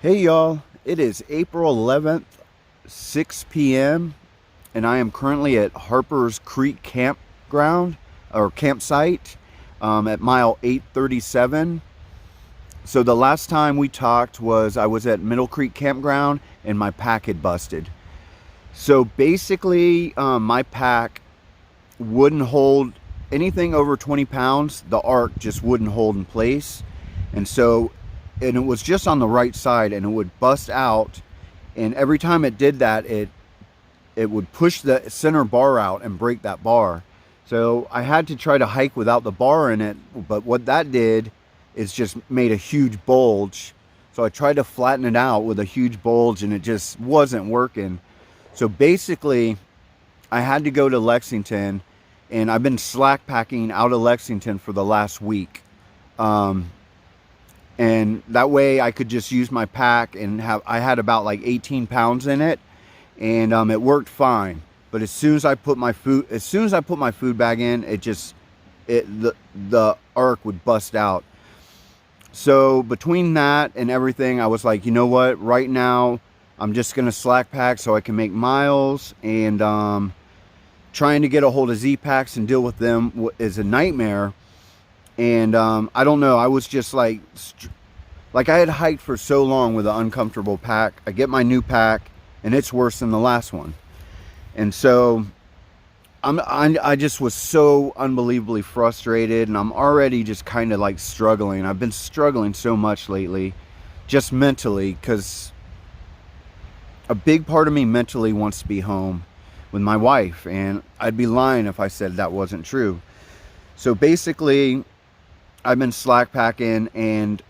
Hey y'all, it is April 11th, 6 p.m., and I am currently at Harper's Creek Campground or campsite at mile 837. So the last time we talked was I was at Middle Creek Campground and my pack had busted. So basically, my pack wouldn't hold anything over 20 pounds. The arc just wouldn't hold in place. And it was just on the right side and it would bust out, and every time it did that it would push the center bar out and break that bar. So I had to try to hike without the bar in it, but what that did is just made a huge bulge. So I tried to flatten it out with a huge bulge and it just wasn't working. So basically I had to go to Lexington, and I've been slack packing out of Lexington for the last week. And that way I could just use my pack and I had about like 18 pounds in it, and it worked fine. But as soon as I put my food bag in, the arc would bust out. So between that and everything, I was like, you know what, right now I'm just gonna slack pack so I can make miles, and trying to get a hold of Z-Packs and deal with them is a nightmare. And I don't know, I was just like I had hiked for so long with an uncomfortable pack. I get my new pack and it's worse than the last one. And so I just was so unbelievably frustrated, and I'm already just kind of like struggling. I've been struggling so much lately, just mentally, because a big part of me mentally wants to be home with my wife, and I'd be lying if I said that wasn't true. So basically I've been slack packing, and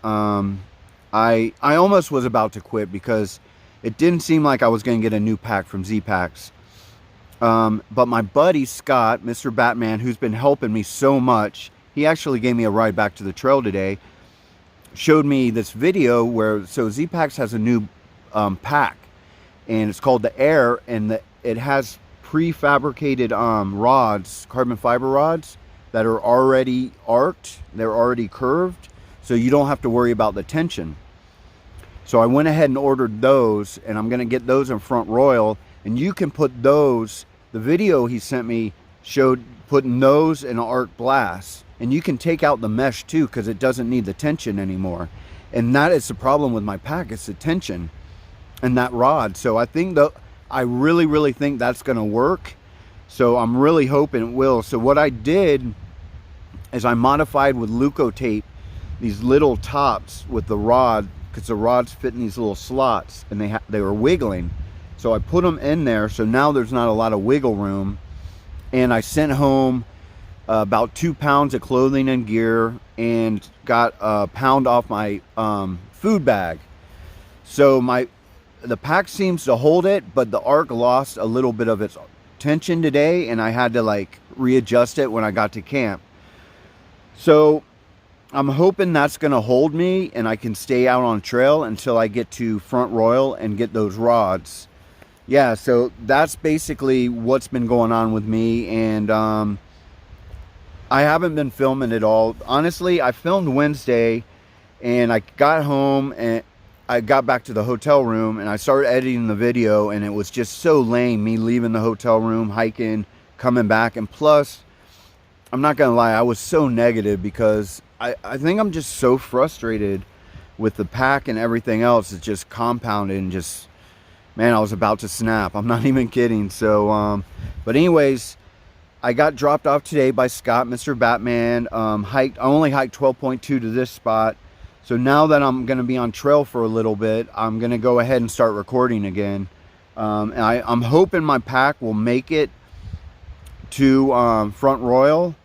I almost was about to quit because it didn't seem like I was going to get a new pack from Z-Packs. But my buddy Scott, Mr. Batman, who's been helping me so much, he actually gave me a ride back to the trail today, showed me this video where, so Z-Packs has a new pack, and it's called the Air, and it has prefabricated rods, carbon fiber rods, that are already arced, they're already curved, so you don't have to worry about the tension. So I went ahead and ordered those, and I'm gonna get those in Front Royal, and you can put those, the video he sent me showed putting those in an arc blast, and you can take out the mesh too because it doesn't need the tension anymore. And that is the problem with my pack, it's the tension and that rod. So I really think that's gonna work. So I'm really hoping it will. So what I did is I modified with Leuco tape these little tops with the rod, because the rods fit in these little slots, and they were wiggling. So I put them in there, so now there's not a lot of wiggle room. And I sent home about 2 pounds of clothing and gear, and got a pound off my food bag. So the pack seems to hold it, but the arc lost a little bit of its tension today, and I had to like readjust it when I got to camp. So I'm hoping that's gonna hold me and I can stay out on trail until I get to Front Royal and get those rods. Yeah, so that's basically what's been going on with me. And I haven't been filming at all. Honestly, I filmed Wednesday, and I got home and I got back to the hotel room and I started editing the video, and it was just so lame, me leaving the hotel room, hiking, coming back. And plus, I'm not gonna lie, I was so negative because I think I'm just so frustrated with the pack, and everything else is just compounded, and just, man, I was about to snap. I'm not even kidding. So but anyways, I got dropped off today by Scott, Mr. Batman. I only hiked 12.2 to this spot. So now that I'm going to be on trail for a little bit, I'm going to go ahead and start recording again. And I'm hoping my pack will make it to Front Royal.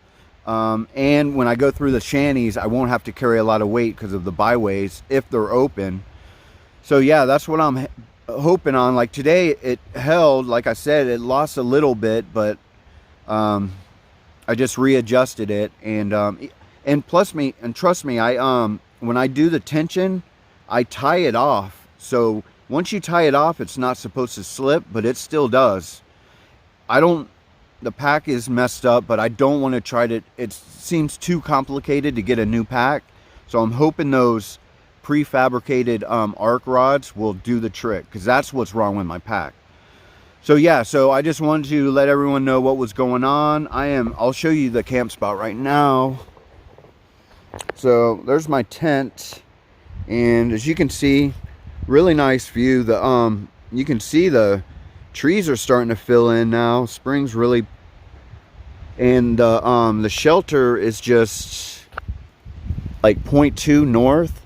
And when I go through the shanties, I won't have to carry a lot of weight because of the byways, if they're open. So yeah, that's what I'm hoping on. Like today, it held, like I said, it lost a little bit, but I just readjusted it. And trust me, when I do the tension, I tie it off. So once you tie it off, it's not supposed to slip, but it still does. The pack is messed up, but I don't want to try to, it seems too complicated to get a new pack. So I'm hoping those prefabricated arc rods will do the trick, because that's what's wrong with my pack. So yeah, so I just wanted to let everyone know what was going on. I'll show you the camp spot right now. So there's my tent, and as you can see, really nice view. You can see the trees are starting to fill in now. Spring's really, and the shelter is just like 0.2 north.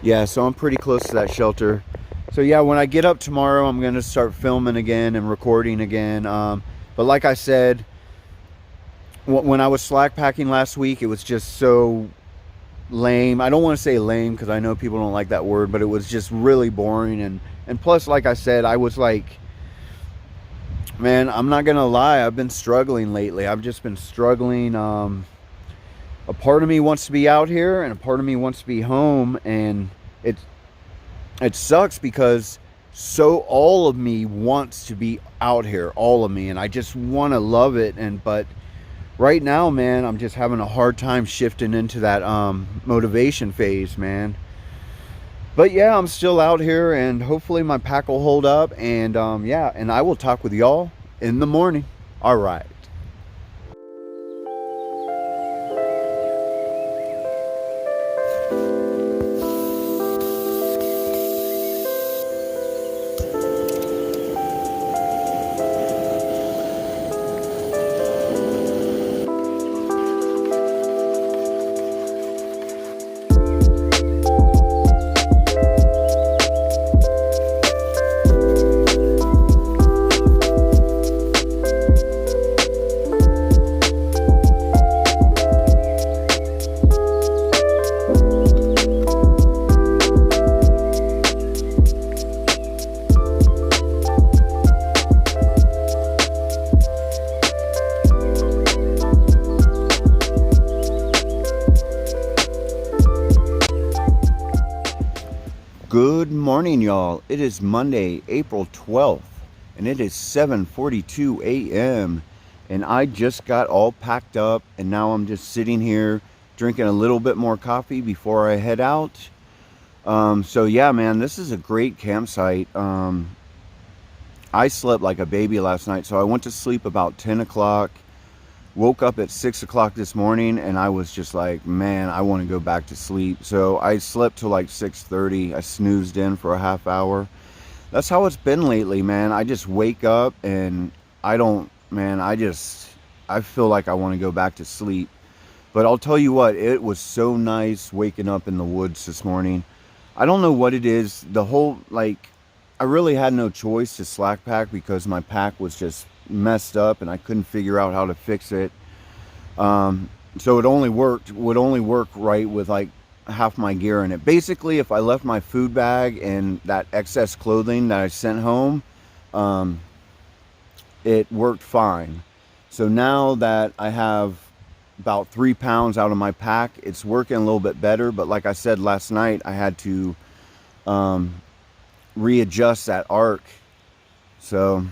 Yeah, so I'm pretty close to that shelter. So yeah, when I get up tomorrow, I'm going to start filming again and recording again. But like I said, when I was slack packing last week, it was just so lame. I don't want to say lame because I know people don't like that word, but it was just really boring. And plus, like I said, I was like, man, I'm not going to lie, I've been struggling lately. I've just been struggling. A part of me wants to be out here and a part of me wants to be home, and it sucks because all of me wants to be out here, all of me, and I just want to love it. But right now, man, I'm just having a hard time shifting into that motivation phase, man. But yeah, I'm still out here, and hopefully my pack will hold up. And yeah, and I will talk with y'all in the morning. All right. Good morning, y'all. It is Monday, April 12th, and it is 7:42 a.m. and I just got all packed up, and now I'm just sitting here drinking a little bit more coffee before I head out. So yeah, man, this is a great campsite. I slept like a baby last night, so I went to sleep about 10 o'clock. Woke up at 6 o'clock this morning, and I was just like, man, I want to go back to sleep. So I slept till like 6:30. I snoozed in for a half hour. That's how it's been lately, man. I just wake up and I feel like I want to go back to sleep. But I'll tell you what, it was so nice waking up in the woods this morning. I don't know what it is. I really had no choice to slack pack because my pack was just messed up and I couldn't figure out how to fix it. So it would only work right with like half my gear in it. Basically, if I left my food bag and that excess clothing that I sent home, it worked fine. So now that I have about 3 pounds out of my pack, it's working a little bit better. But like I said last night, I had to readjust that arc. So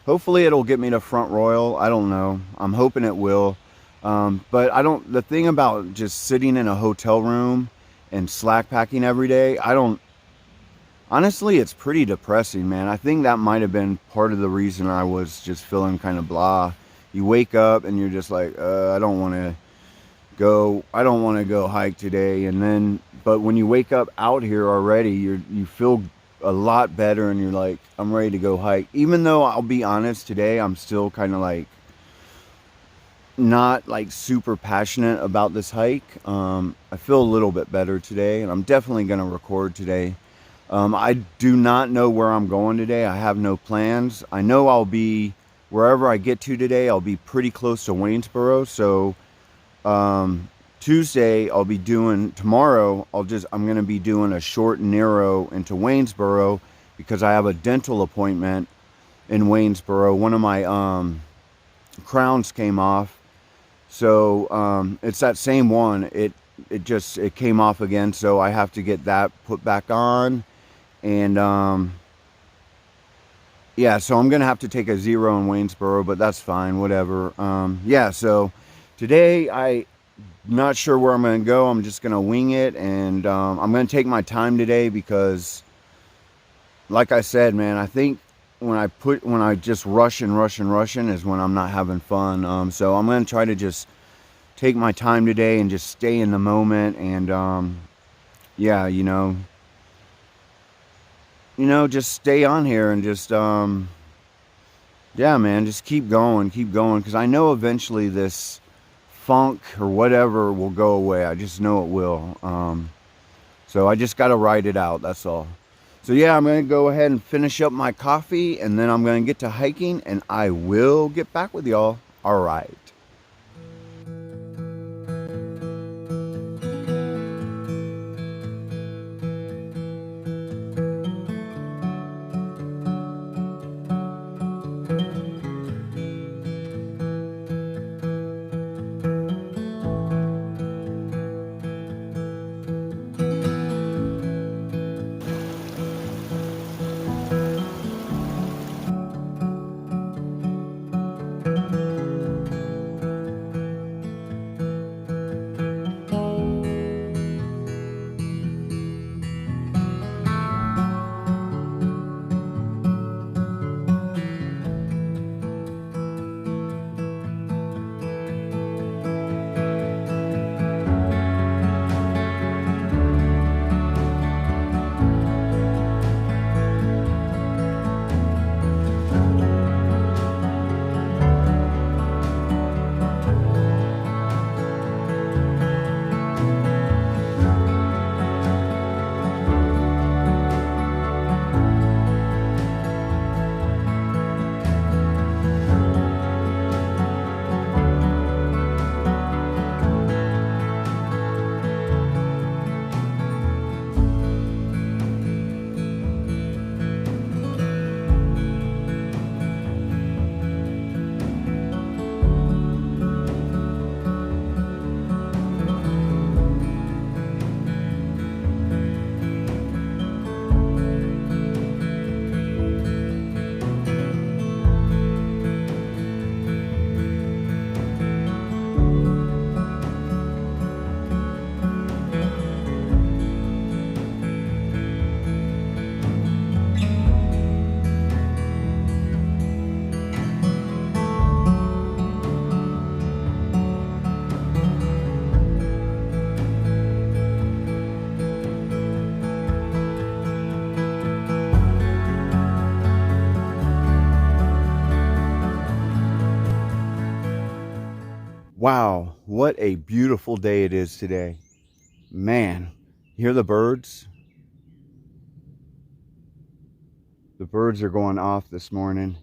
hopefully it'll get me to Front Royal. I don't know. I'm hoping it will. But the thing about just sitting in a hotel room and slack packing every day, honestly, it's pretty depressing, man. I think that might have been part of the reason I was just feeling kind of blah. You wake up and you're just like, I don't want to go hike today. But when you wake up out here already, you feel a lot better, and you're like, I'm ready to go hike. Even though I'll be honest, today I'm still kind of like not like super passionate about this hike. I feel a little bit better today, and I'm definitely going to record today. I do not know where I'm going today. I have no plans. I know I'll be wherever I get to today. I'll be pretty close to Waynesboro. So Tuesday tomorrow I'm going to be doing a short narrow into Waynesboro because I have a dental appointment in Waynesboro. One of my crowns came off. So it's that same one. It came off again, so I have to get that put back on. And yeah, so I'm going to have to take a 0 in Waynesboro, but that's fine, whatever. Yeah, so today Not sure where I'm going to go. I'm just going to wing it, and I'm going to take my time today because, like I said, man, I think when I just rushing is when I'm not having fun. So I'm going to try to just take my time today and just stay in the moment, and yeah, just stay on here and just yeah, man, just keep going, because I know eventually this funk or whatever will go away. I just know it will. So I just got to ride it out. That's all. So yeah, I'm going to go ahead and finish up my coffee, and then I'm going to get to hiking, and I will get back with y'all. All right. Wow, what a beautiful day it is today. Man, you hear the birds? The birds are going off this morning.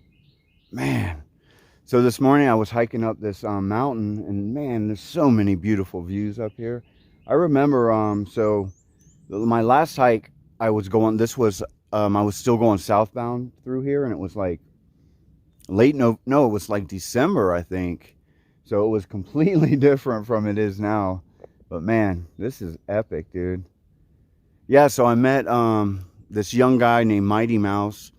Man. So this morning I was hiking up this mountain, and man, there's so many beautiful views up here. I remember, so my last hike I was going, I was still going southbound through here, and it was like it was like December, I think. So it was completely different from it is now. But man, this is epic, dude. Yeah, so I met this young guy named Mighty Mouse.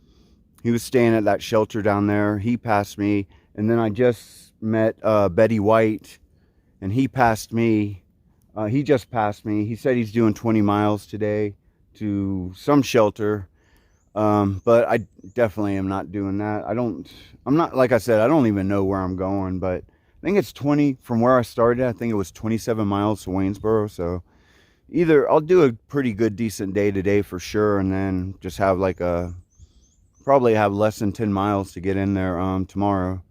He was staying at that shelter down there. He passed me. And then I just met Betty White, and he passed me. He just passed me. He said he's doing 20 miles today to some shelter. But I definitely am not doing that. I'm not, like I said, I don't even know where I'm going, but I think it's 20 from where I started. I think it was 27 miles to Waynesboro. So either I'll do a pretty good, decent day today for sure, and then just have probably have less than 10 miles to get in there tomorrow.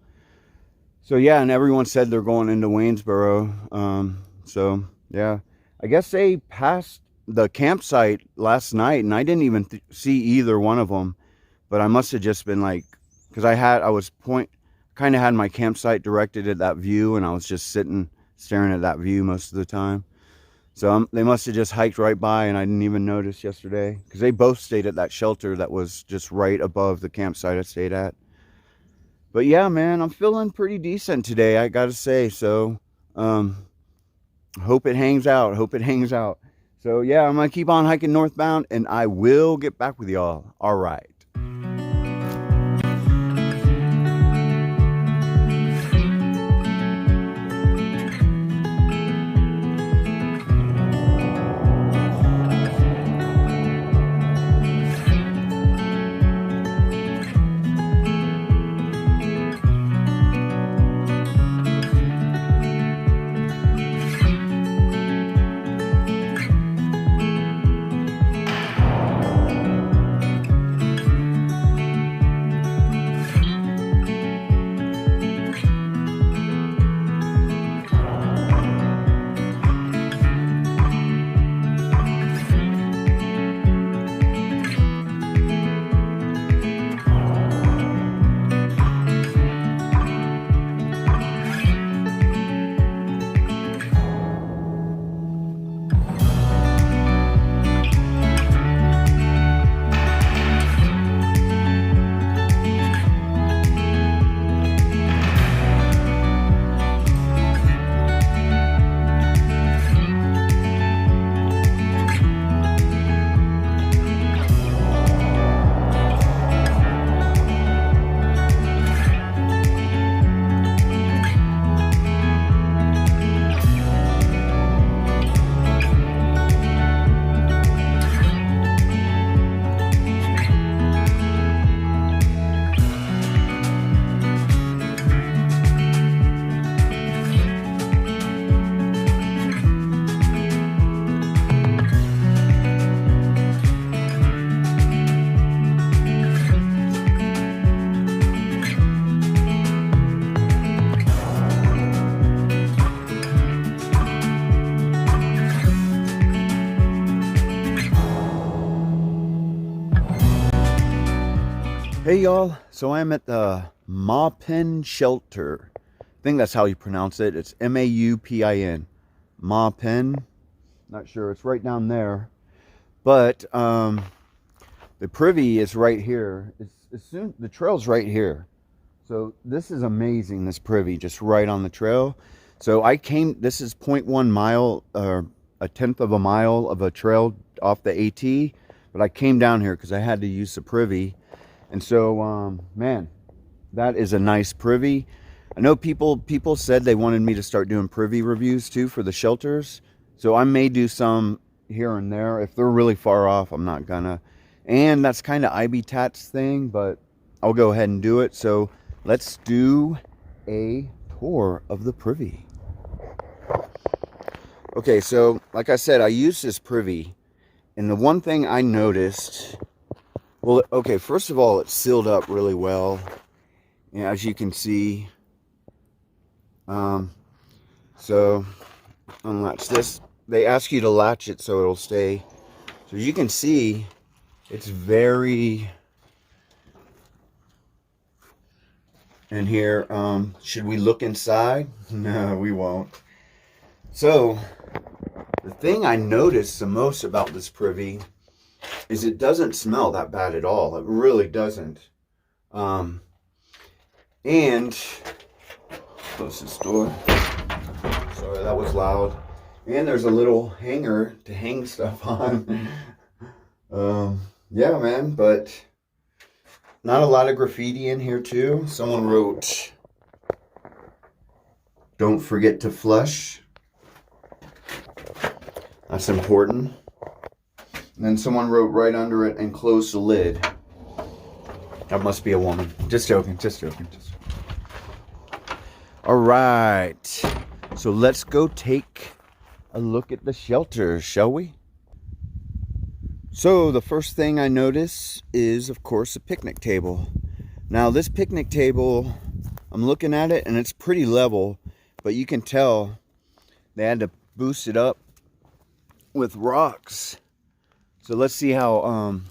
So yeah, and everyone said they're going into Waynesboro. So yeah, I guess they passed the campsite last night, and I didn't even see either one of them. But I must have just been like, because I was kind of had my campsite directed at that view, and I was just sitting staring at that view most of the time. So they must have just hiked right by, and I didn't even notice yesterday, because they both stayed at that shelter that was just right above the campsite I stayed at. But yeah, man, I'm feeling pretty decent today, I gotta say. So hope it hangs out. So yeah, I'm gonna keep on hiking northbound, and I will get back with y'all. All right. Hey y'all, so I'm at the Maupin shelter. I think that's how you pronounce it. It's Maupin. Maupin. Not sure. It's right down there. But the privy is right here. It's soon the trail's right here. So this is amazing, this privy, just right on the trail. So this is 0.1 mile, or a tenth of a mile of a trail off the AT. But I came down here because I had to use the privy. And so, man, that is a nice privy. I know people said they wanted me to start doing privy reviews too for the shelters. So I may do some here and there. If they're really far off, I'm not gonna. And that's kind of IBTAT's thing, but I'll go ahead and do it. So let's do a tour of the privy. Okay, so like I said, I used this privy. And the one thing I noticed... Well, okay, first of all, it's sealed up really well, as you can see. So, unlatch this. They ask you to latch it so it'll stay. So you can see, it's very... And here, should we look inside? No, we won't. So, the thing I noticed the most about this privy is it doesn't smell that bad at all. It really doesn't. And close this door. Sorry, that was loud. And there's a little hanger to hang stuff on. Yeah, man, but not a lot of graffiti in here too. Someone wrote, "Don't forget to flush." That's important. And then someone wrote right under it, "and close the lid." That must be a woman. Just joking, just joking. All right. So let's go take a look at the shelter, shall we? So the first thing I notice is, of course, a picnic table. Now this picnic table, I'm looking at it and it's pretty level, but you can tell they had to boost it up with rocks. So let's see how,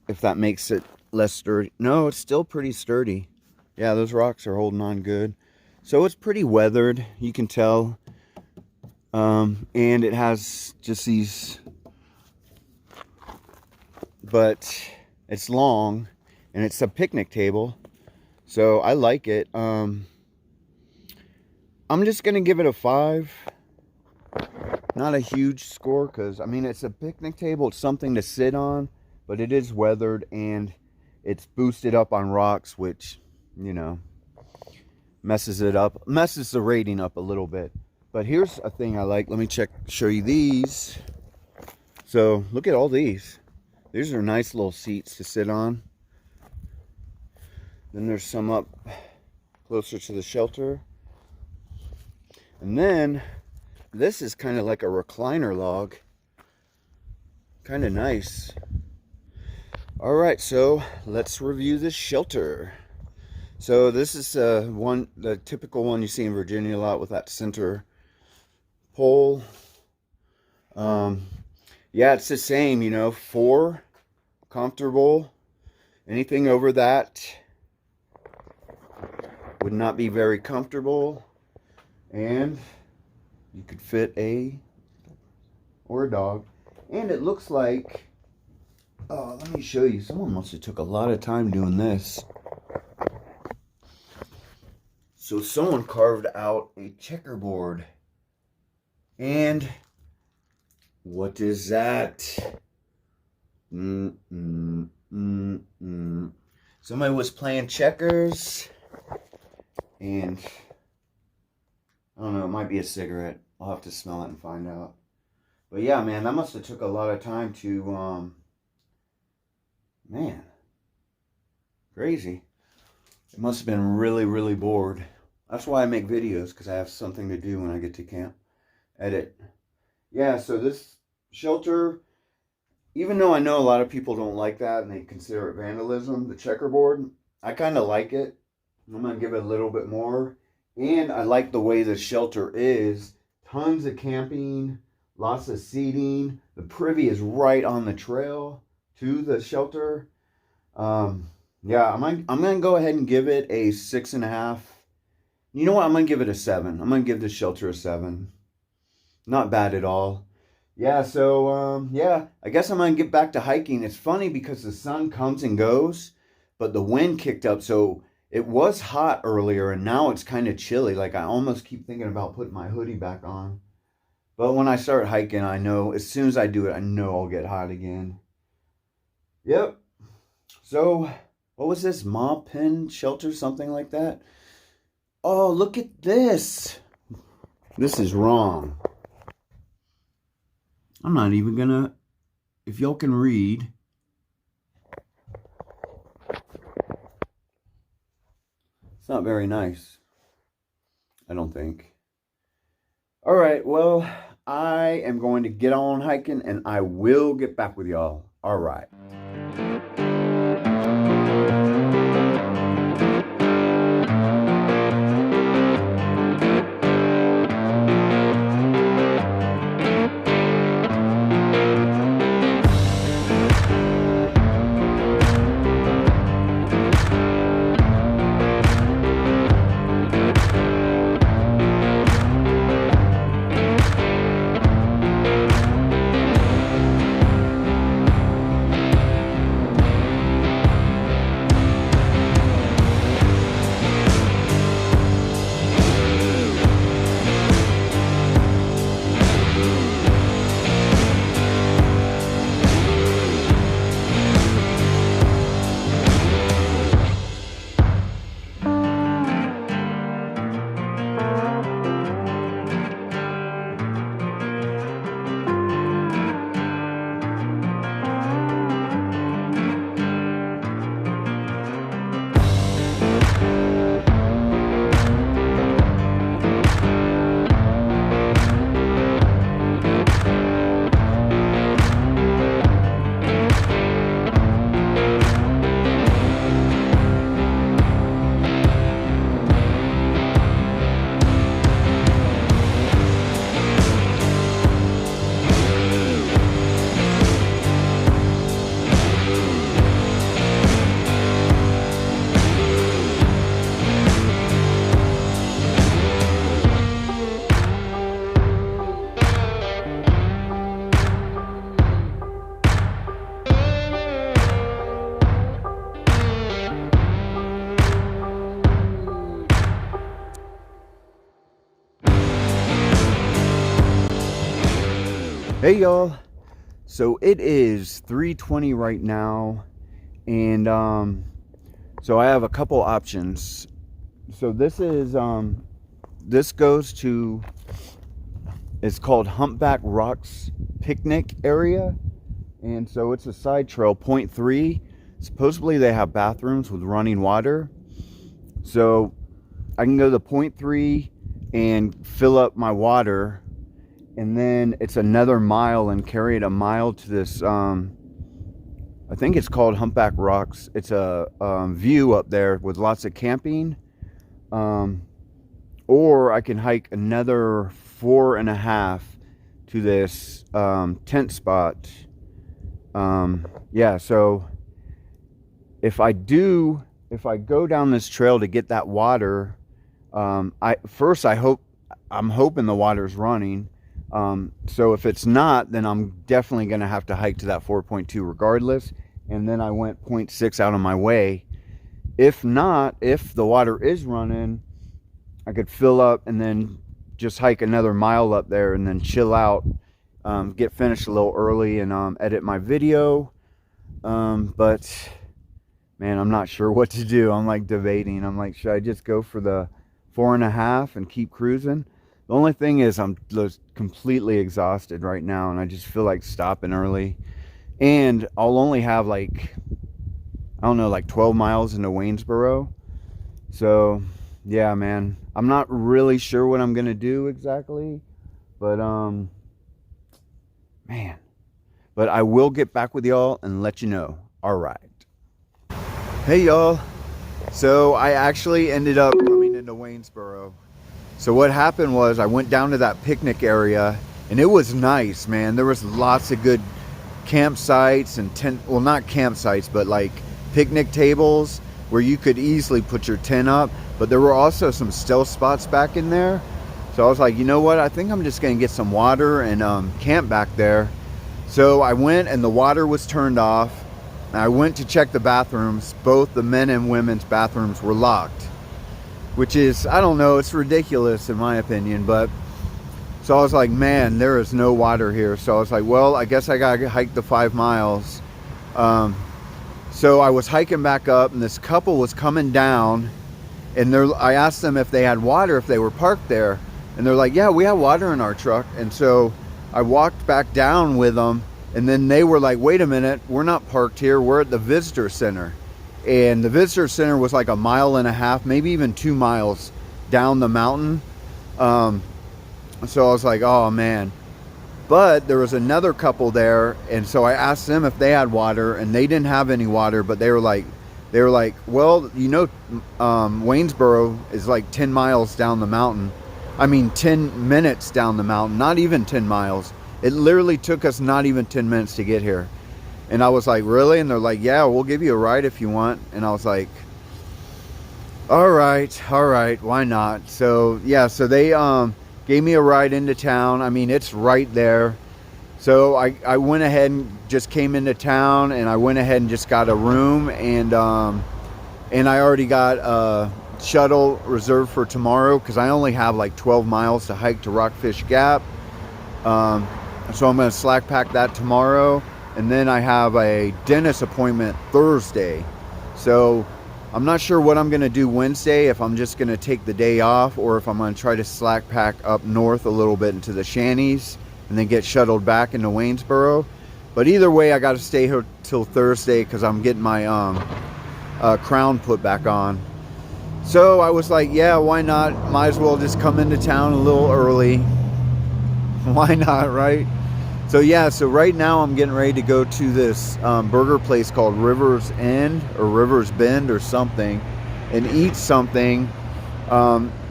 if that makes it less sturdy. No, it's still pretty sturdy. Yeah, those rocks are holding on good. So it's pretty weathered, you can tell. And it has just these, but it's long and it's a picnic table. So I like it. I'm just going to give it a 5. Not a huge score because, I mean, it's a picnic table. It's something to sit on, but it is weathered and it's boosted up on rocks, which, you know, messes the rating up a little bit. But here's a thing I like. Let me show you these. So look at all these. These are nice little seats to sit on. Then there's some up closer to the shelter. And then this is kind of like a recliner log. Kind of nice. All right, so let's review this shelter. So this is the typical one you see in Virginia a lot with that center pole. Yeah, it's the same, you know, 4, comfortable. Anything over that would not be very comfortable. And you could fit a dog. And it looks like, oh, let me show you. Someone must have took a lot of time doing this. So someone carved out a checkerboard. And what is that? Somebody was playing checkers. And I don't know, it might be a cigarette. I'll have to smell it and find out. But yeah, man, that must have took a lot of time to, man, crazy. It must have been really, really bored. That's why I make videos, because I have something to do when I get to camp. Edit. Yeah, so this shelter, even though I know a lot of people don't like that and they consider it vandalism, the checkerboard, I kind of like it. I'm going to give it a little bit more. And I like the way the shelter is. Tons of camping, lots of seating. The privy is right on the trail to the shelter. Yeah, I'm gonna go ahead and give it a 6.5. You know what? I'm gonna give it a 7. I'm gonna give this shelter a 7. Not bad at all. Yeah, so yeah, I guess I'm gonna get back to hiking. It's funny because the sun comes and goes, but the wind kicked up, so it was hot earlier and now it's kind of chilly. Like I almost keep thinking about putting my hoodie back on. But when I start hiking, I know as soon as I do it, I know I'll get hot again. Yep. So, what was this? Mob pen shelter, something like that? Oh, look at this. This is wrong. I'm not even gonna, if y'all can read. It's not very nice. I don't think. All right, well, I am going to get on hiking and I will get back with y'all. All right. Hey y'all, so it is 3:20 right now, and so I have a couple options. So this is this goes to, it's called Humpback Rocks Picnic Area, and so it's a side trail, point 3. Supposedly they have bathrooms with running water, so I can go to point 3 and fill up my water. And then it's another mile and carry it a mile to this, I think it's called Humpback Rocks. It's a view up there with lots of camping. Or I can hike another 4.5 to this tent spot. Yeah, so if I go down this trail to get that water, I'm hoping the water's running. So if it's not, then I'm definitely going to have to hike to that 4.2 regardless. And then I went 0.6 out of my way. If not, if the water is running, I could fill up and then just hike another mile up there and then chill out, get finished a little early and edit my video. But man, I'm not sure what to do. I'm like debating. I'm like, should I just go for the 4.5 and keep cruising? The only thing is I'm just completely exhausted right now and I just feel like stopping early. And I'll only have like, I don't know, like 12 miles into Waynesboro. So yeah, man, I'm not really sure what I'm going to do exactly. But man, but I will get back with y'all and let you know. All right. Hey y'all. So I actually ended up coming into Waynesboro. So what happened was I went down to that picnic area and it was nice, man. There was lots of good campsites and tent, well, not campsites, but like picnic tables where you could easily put your tent up, but there were also some stealth spots back in there. So I was like, you know what, I think I'm just gonna get some water and camp back there. So I went, and the water was turned off. I went to check the bathrooms. Both the men and women's bathrooms were locked, which is, I don't know, it's ridiculous in my opinion. But so I was like, man, there is no water here. So I was like, well, I guess I gotta hike the 5 miles. So I was hiking back up, and this couple was coming down, and I asked them if they had water, if they were parked there, and they're like, yeah, we have water in our truck. And so I walked back down with them, and then they were like, wait a minute, we're not parked here, we're at the visitor center. And the visitor center was like 1.5 miles, maybe even 2 miles down the mountain. So I was like, oh man. But there was another couple there, and so I asked them if they had water, and they didn't have any water. But they were like, well, you know, Waynesboro is like 10 miles down the mountain. I mean, 10 minutes down the mountain, not even 10 miles. It literally took us not even 10 minutes to get here. And I was like, really? And they're like, yeah, we'll give you a ride if you want. And I was like, all right, why not? So yeah, so they gave me a ride into town. I mean, it's right there. So I went ahead and just came into town, and I went ahead and just got a room, and I already got a shuttle reserved for tomorrow, because I only have like 12 miles to hike to Rockfish Gap. So I'm going to slack pack that tomorrow, and then I have a dentist appointment Thursday. So I'm not sure what I'm going to do Wednesday, if I'm just going to take the day off, or if I'm going to try to slack pack up north a little bit into the shanties and then get shuttled back into Waynesboro. But either way, I got to stay here till Thursday, because I'm getting my crown put back on. So I was like, yeah, why not? Might as well just come into town a little early. Why not, right? So yeah, so right now I'm getting ready to go to this burger place called River's End or River's Bend or something, and eat something,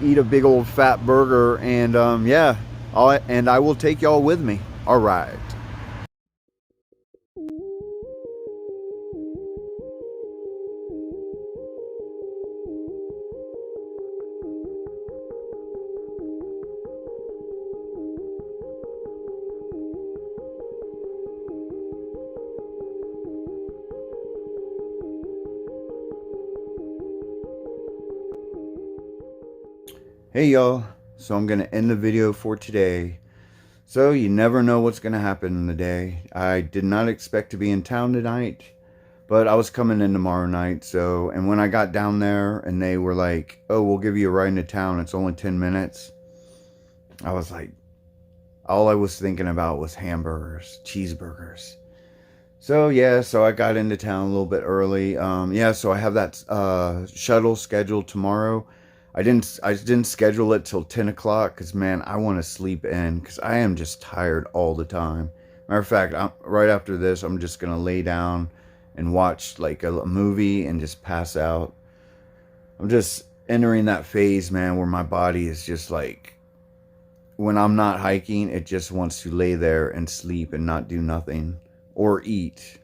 eat a big old fat burger, and yeah, I will take y'all with me. All right. Hey y'all, so I'm going to end the video for today. So you never know what's going to happen in the day. I did not expect to be in town tonight, but I was coming in tomorrow night. So, and when I got down there and they were like, oh, we'll give you a ride into town, it's only 10 minutes. I was like, all I was thinking about was hamburgers, cheeseburgers. So yeah, so I got into town a little bit early. Yeah, so I have that shuttle scheduled tomorrow. I didn't schedule it till 10 o'clock because, man, I want to sleep in because I am just tired all the time. Matter of fact, right after this, I'm just going to lay down and watch like a movie and just pass out. I'm just entering that phase, man, where my body is just like, when I'm not hiking, it just wants to lay there and sleep and not do nothing or eat.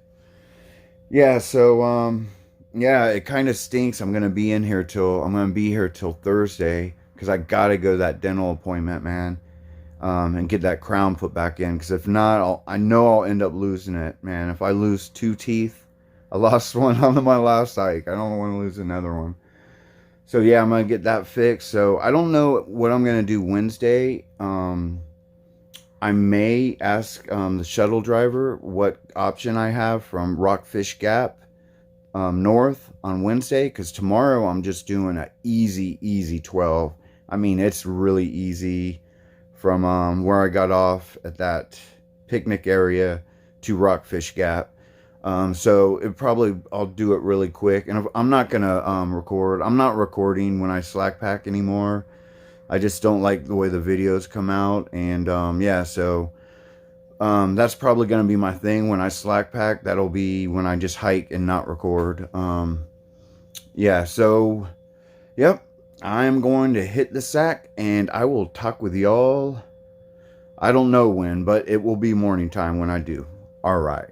Yeah, so, yeah, it kind of stinks. I'm going to be here till Thursday because I got to go to that dental appointment, man, and get that crown put back in. Because if not, I know I'll end up losing it, man. If I lose 2 teeth, I lost one on my last hike. I don't want to lose another one. So, yeah, I'm going to get that fixed. So, I don't know what I'm going to do Wednesday. I may ask the shuttle driver what option I have from Rockfish Gap north on Wednesday, because tomorrow I'm just doing an easy 12. I mean, it's really easy from where I got off at that picnic area to Rockfish Gap. So I'll do it really quick, and I'm not gonna record. I'm not recording when I slack pack anymore. I just don't like the way the videos come out, and yeah, so that's probably going to be my thing when I slack pack. That'll be when I just hike and not record. Yeah, so, yep, I'm going to hit the sack, and I will talk with y'all. I don't know when, but it will be morning time when I do. All right.